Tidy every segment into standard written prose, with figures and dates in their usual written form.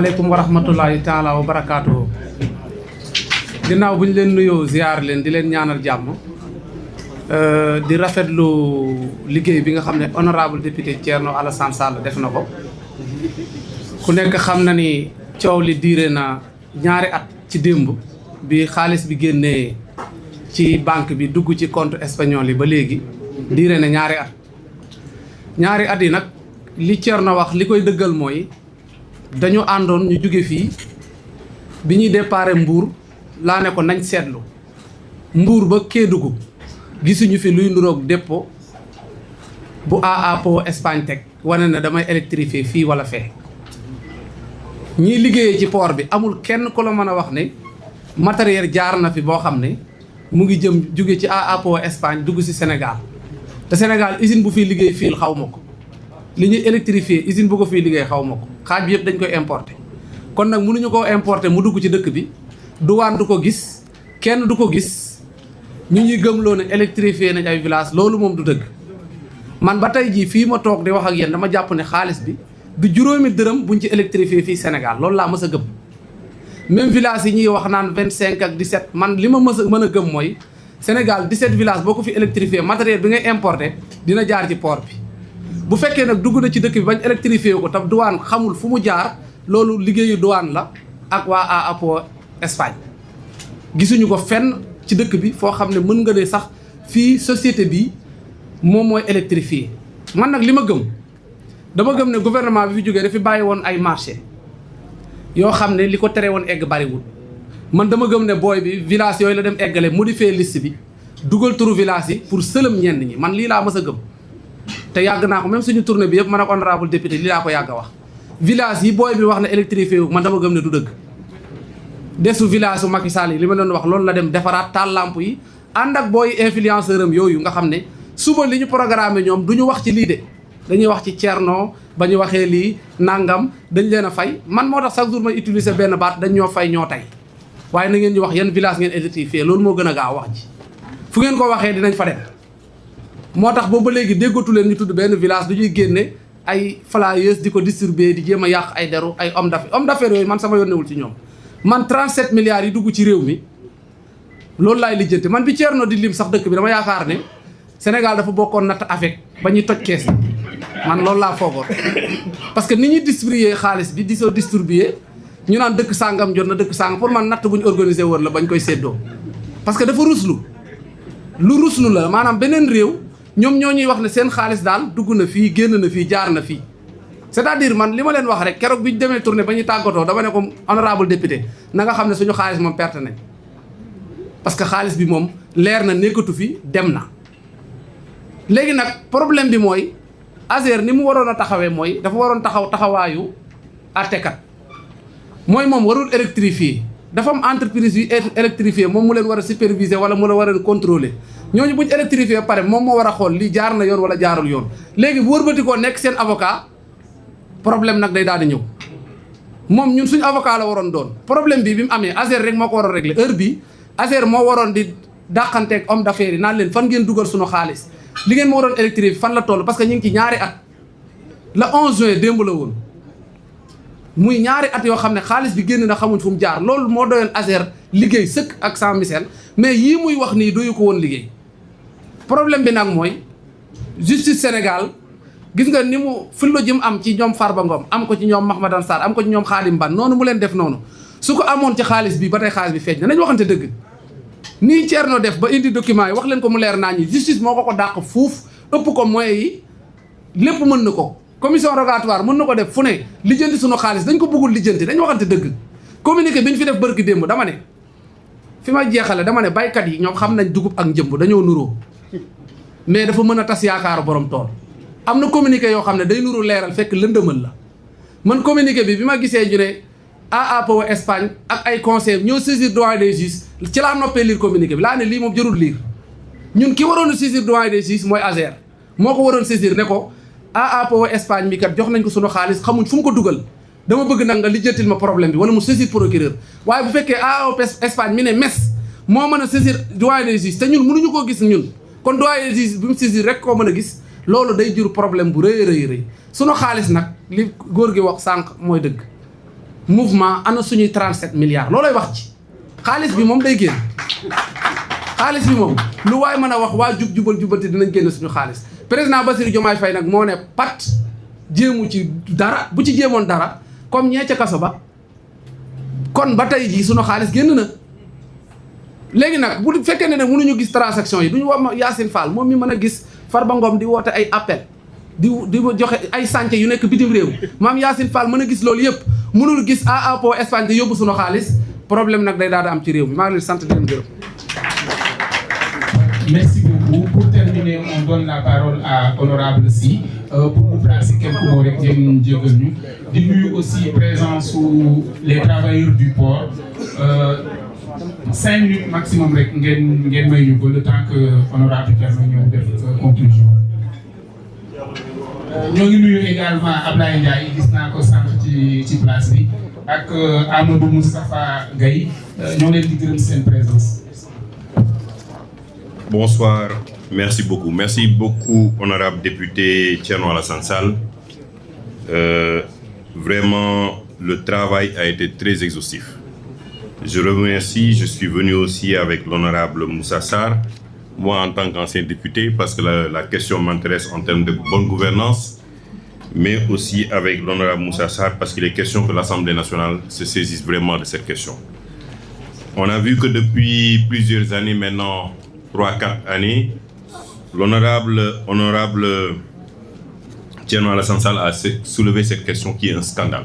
aleykum wa rahmatullahi taala wa barakaatuhu ginnaaw bu ñu leen nuyoo ziar leen di leen ñaanal jàmm di rafetlu liggéey bi nga xam ne honorable député Thierno Alassane Sall def na ko ku nekk xam na ni coow li diire na ñaari at ci démb bi xaalis bi génnee ci banque bi dugg ci compte espagnol yi ba léegi diire na ñaari at yi nag li Thierno wax li koy dëggal mooy dañu àndoon ñu jóge fii bi ñuy déparé Mbour laa ne ko nañ seetlu Mbour ba Kédougou gisuñu fi luy nuroog dépôt bu AAPO Espagne teg wane na damay électrifier fii wala fee ñiy liggéeyee ci port bi amul kenn ku la mën a wax ne matériel jaar na fi boo xam ne mu ngi jëm jóge ci AAPO Espagne dugg si Sénégal te Sénégal usine bu fiy liggéey fii xaw ma ko li ñuy électrifier usine bu ko fii liggéey xaw ma ko xaaj bi yëpp dañ koy importer kon nag mënuñu koo importer mu dugg ci dëkk bi douane du ko gis kenn du ko gis ñu ñuy gëmloo ne électrifier nañ ay village loolu moom du dëgg man ba tey jii fii ma toog di wax ak yéen dama jàpp ne xaalis bi du juróomi dërëm buñ ci électrifier fii Sénégal loolu laa mës a gëm même village yi ñuy wax naan 25 ak 17 man li ma mën a gëm mooy Sénégal 17 village boo ko fi électrifier matériel bi ngay importer dina jaar ci port bi bu fekkee nag dugg na ci dëkk bi bañ électrifié ko tam douane xamul fu mu jaar loolu liggéeyu douane la ak waa AAPO Espagne gisuñu ko fenn ci dëkk bi foo xam ne mën nga ne sax fii société bi moom mooy électrifié man nag li ma gëm dama gëm ne gouvernement bi fi jógee dafi bàyyi woon ay marché yoo xam ne li ko tere woon egg bariwul man dama gëm ne booy bi village yooyu la dem eggale modifier liste bi dugal turu village yi pour sëlëm ñenn ñi man lii laa mës a gëm te yàgg naa ko même suñu tournée bi yëpp man ak honorable député li laa ko yàgg a wax village yi booy bi wax ne électrifié wu man dama gëm ne du dëgg desu village su Macky Sall yi li ma doon wax loolu la dem defaraat taal lamp yi ànd ak booy influenceur am yooyu nga xam ne suba li ñu programmé ñoom du ñu wax ci lii de dañuy wax ci Thierno ba ñu waxee lii nangam dañ leen a fay man moo tax chaque jour may utiliser benn baat dañ ñoo fay ñoo tey waaye na ngeen ñu wax yan village ngeen électrifié loolu moo gën a gaaw wax ji fu ngeen ko waxee dinañ fa dem moo tax boobu ba léegi déggatu leen ñu tudd benn village du ñuy génne ay flyers di ko distribuer di jéem a yàq ay deru ay homme d'affaires yooyu man sama yónnewul ci ñoom man 37 milliards yi dugg ci réew mi loolu laay lijjanti man bi Thierno di lim sax dëkk bi dama yaakaar ne Sénégal dafa bokkoon natt avec ba ñuy toj kees man loolu laa foogoon parce que ni ñuy distribuer xaalis bi di soo distribuer ñu naan dëkk sàngam jot na dëkk sàngam pour man natt bu ñu organisé wër la bañ koy séddoo parce que dafa ruslu lu ruslu la maanaam beneen réew ñoom ñoo ñuy wax ne seen xaalis daal dugg na fii génn na fii jaar na fii c'est-à-dire man li ma leen wax rek keroog bi ñu demee tournée ba ñuy tàggatoo dama ne ko honorable député na nga xam ne suñu xaalis moom perte nañ parce que xaalis bi moom leer na nekkatu fi dem na. léegi nag problème bi mooy ASER ni mu waroon a taxawee mooy dafa waroon taxawaayu àttekat mooy moom warul électrifier dafa am entreprise yu électrifié moom mu leen war a superviser wala mu la war a contrôler ñooñu buñ électrifié ba pare moom moo war a xool lii jaar na yoon wala jaarul yoon léegi bu wërbati koo nekk seen avocat problème nag day daal di ñëw moom ñun suñu avocat la waroon doon problème bi mu amee ASER rek moo ko waroon régler heure bi ASER moo waroon di dàqanteeg homme d'affaires yi naan leen fan ngeen dugal suñu xaalis li ngeen ma waroon électrifié fan la toll parce que ñu ngi ci ñaari at le 11 juin démb la woon muy ñaari at yoo xam ne xaalis bi génn na xamuñ fu mu jaar loolu moo doyoon ASER liggéey sëkk ak sans missel mais yii muy wax nii doyu ko woon liggéey problème bi nag mooy justice Sénégal gis nga ni mu fulla ji mu am ci ñoom Farba Ngom am ko ci ñoom Mahmadane Sarr am ko ci ñoom Khadim Ban noonu mu leen def noonu su ko amoon ci xaalis bi ba tey xaalis bi feeñ na nañ waxante dëgg nii Thierno def ba indi document yi wax leen ko mu leer naa ñi justice moo ko dàq fuuf ëpp ko moyens yi lépp mën na ko commission rogatoire mën na ko def fu ne lijjanti sunu xaalis dañ ko bëggul lijjanti dañ waxante dëgg communiqué bi ñu fi def bërki démb dama ne fi ma jeexale dama ne baykat yi ñoom xam nañ dugub ak njëmb dañoo nuroo mais dafa mën a tas yaakaaru borom tool am na communiqué yoo xam ne day nuru leeral fekk lëndëmal la man communiqué bi ma gisee ñu ne AAPO Espagne ak ay conseil ñoo saisir doyen des juges ci laa noppee lire communiqué bi laa ne lii moom jërul lire ñun ki waroon a saisir doyen des juges mooy ASER moo ko waroon saisir ne ko AAPO Espagne mi kat jox nañ ko sunu xaalis xamuñ fu mu ko dugal dama bëgg nag nga lijjantil ma problème bi wala mu saisir procureur waaye bu fekkee AAPO Espagne mi ne mes moo mën a saisir doyen des juges te ñun mënuñu koo gis ñun kon doyen des juges bi mu saisir rek koo mën a gis loolu day jur problème bu rëy rëy rëy sunu xaalis nag li góor gi wax sànq mooy dëgg mouvement ana suñuy 37 milliards loolay wax ci xaalis bi moom day génn xaalis bi moom lu waay mën a wax waa jubanti dinañ génn suñu xaalis président Bassirou Diomaye Faye nag moo ne pat jéemu ci dara bu ci jéemoon dara comme ñee ca kaso ba kon ba tey jii suñu xaalis génn na léegi nag bu fekkee ne nag mënuñu gis transaction yi duñu wax Yacine Fall moom mi mën a gis Farba Ngom di woote ay appel di joxe ay chantier yu nekk bitim réew maam Yacine Fall mën a gis loolu yëpp mënul gis AAPO Espagne di yóbbu suñu xaalis problème nag day daal di am ci réew mi maa ngi leen sant di leen gërëm. Merci beaucoup. Pour terminer, on donne la parole à Honorable Sy pour vous placer quelques mots rek jëm jégal ñu di nuyu aussi présence sous les travailleurs du port 5 minutes maximum rek ngeen may ñu ko le temps que Honorable Thierno ñëw def conclusion. ñoo ngi nuyu également Ablaye Ndiaye gis naa ko sànq ci place bi ak Amadou Moustapha Gaye ñoo leen di gërëm seen présence. Bonsoir, merci beaucoup. Merci beaucoup, honorable député Thierno Alassane Sall. Vraiment, le travail a été très exhaustif. Je remercie, je suis venu aussi avec l'honorable Moussa Sarr, moi en tant qu'ancien député, parce que la question m'intéresse en termes de bonne gouvernance, mais aussi avec l'honorable Moussa Sarr, parce qu'il est question que l'Assemblée nationale se saisisse vraiment de cette question. On a vu que depuis plusieurs années maintenant, 3-4 années, l'honorable Thierno Alassane Sall a soulevé cette question qui est un scandale.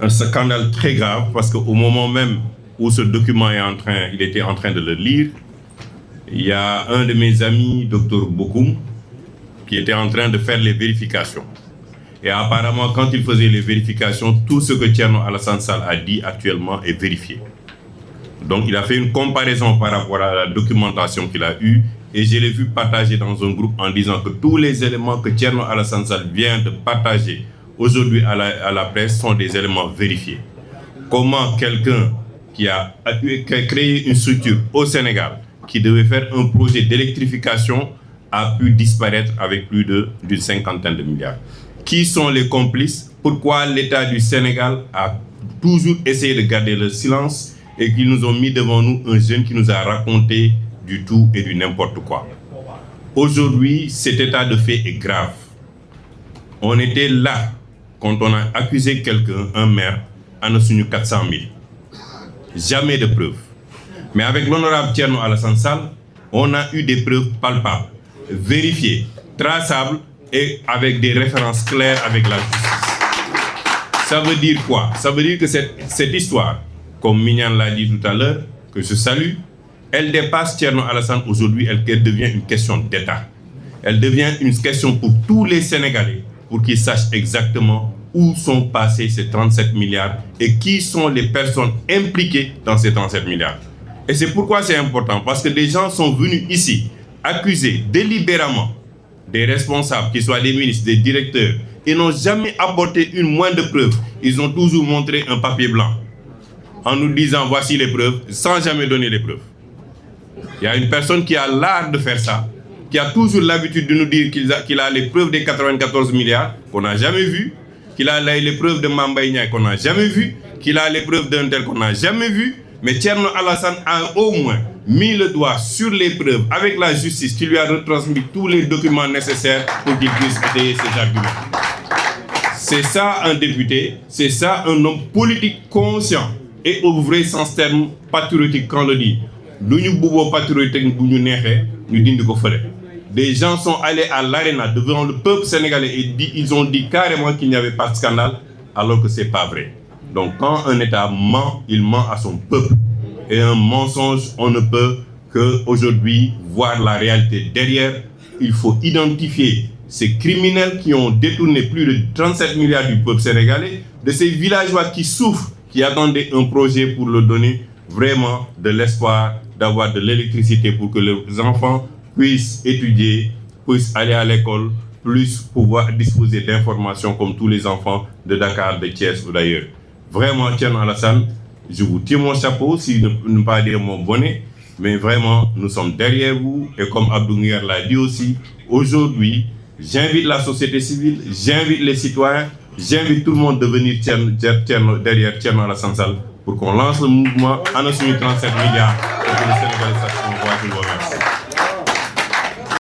Un scandale très grave parce qu'au moment même où ce document il était en train de le lire, il y a un de mes amis, Dr Bokoum, qui était en train de faire les vérifications. Et apparemment, quand il faisait les vérifications, tout ce que Thierno Alassane Sall a dit actuellement est vérifié. Donc il a fait une comparaison par rapport à la documentation qu'il a eue et je l'ai vu partager dans un groupe en disant que tous les éléments que Thierno Alassane Sall vient de partager aujourd'hui à la presse sont des éléments vérifiés. Comment quelqu'un qui a créé une structure au Sénégal qui devait faire un projet d'électrification a pu disparaître avec plus d'une cinquantaine de milliards. Qui sont les complices? Pourquoi l'État du Sénégal a toujours essayé de garder le silence et qu'ils nous ont mis devant nous un jeune qui nous a raconté du tout et du n'importe quoi. Aujourd'hui, cet état de fait est grave. On était là quand on a accusé quelqu'un, un maire, à nos 400 000. Jamais de preuves. Mais avec l'honorable Thierno Alassane Sall, on a eu des preuves palpables, vérifiées, traçables et avec des références claires avec la justice. Ça veut dire quoi? Ça veut dire que cette histoire, comme Mignan l'a dit tout à l'heure, que je salue, elle dépasse Thierno Alassane aujourd'hui, elle devient une question d'État. Elle devient une question pour tous les Sénégalais, pour qu'ils sachent exactement où sont passés ces 37 milliards et qui sont les personnes impliquées dans ces 37 milliards. Et c'est pourquoi c'est important, parce que des gens sont venus ici accuser délibérément des responsables, qu'ils soient des ministres, des directeurs, et n'ont jamais apporté une moindre preuve. Ils ont toujours montré un papier blanc en nous disant voici les preuves, sans jamais donner les preuves. Il y a une personne qui a l'art de faire ça, qui a toujours l'habitude de nous dire qu'il a les preuves des 94 milliards qu'on n'a jamais vues, qu'il a les preuves de Mamba Niang qu'on n'a jamais vues, qu'il a les preuves d'un tel qu'on n'a jamais vu. Mais Thierno Alassane a au moins mis le doigt sur les preuves avec la justice qui lui a retransmis tous les documents nécessaires pour qu'il puisse étayer ses arguments. C'est ça un député, c'est ça un homme politique conscient et au vrai sens terme patriotique quand on le dit. Des gens sont allés à l'aréna devant le peuple sénégalais et ils ont dit carrément qu'il n'y avait pas de scandale alors que ce n'est pas vrai. Donc quand un État ment, il ment à son peuple. Et un mensonge, on ne peut qu'aujourd'hui voir la réalité derrière. Il faut identifier ces criminels qui ont détourné plus de 37 milliards du peuple sénégalais, de ces villageois qui souffrent, qui attendaient un projet pour leur donner vraiment de l'espoir d'avoir de l'électricité pour que les enfants puissent étudier, puissent aller à l'école, puissent pouvoir disposer d'informations comme tous les enfants de Dakar, de Thiès ou d'ailleurs. Vraiment, Thierno Alassane, je vous tire mon chapeau, si ne pas dire mon bonnet, mais vraiment, nous sommes derrière vous. Et comme Abdou Nguer l'a dit aussi, aujourd'hui, j'invite la société civile, j'invite les citoyens J'invite tout le monde de venir derrière Thierno Alassane Sall pour qu'on lance le mouvement Anna Sumi 37 milliards et que le Sénégal sache qu'on voit tout le monde.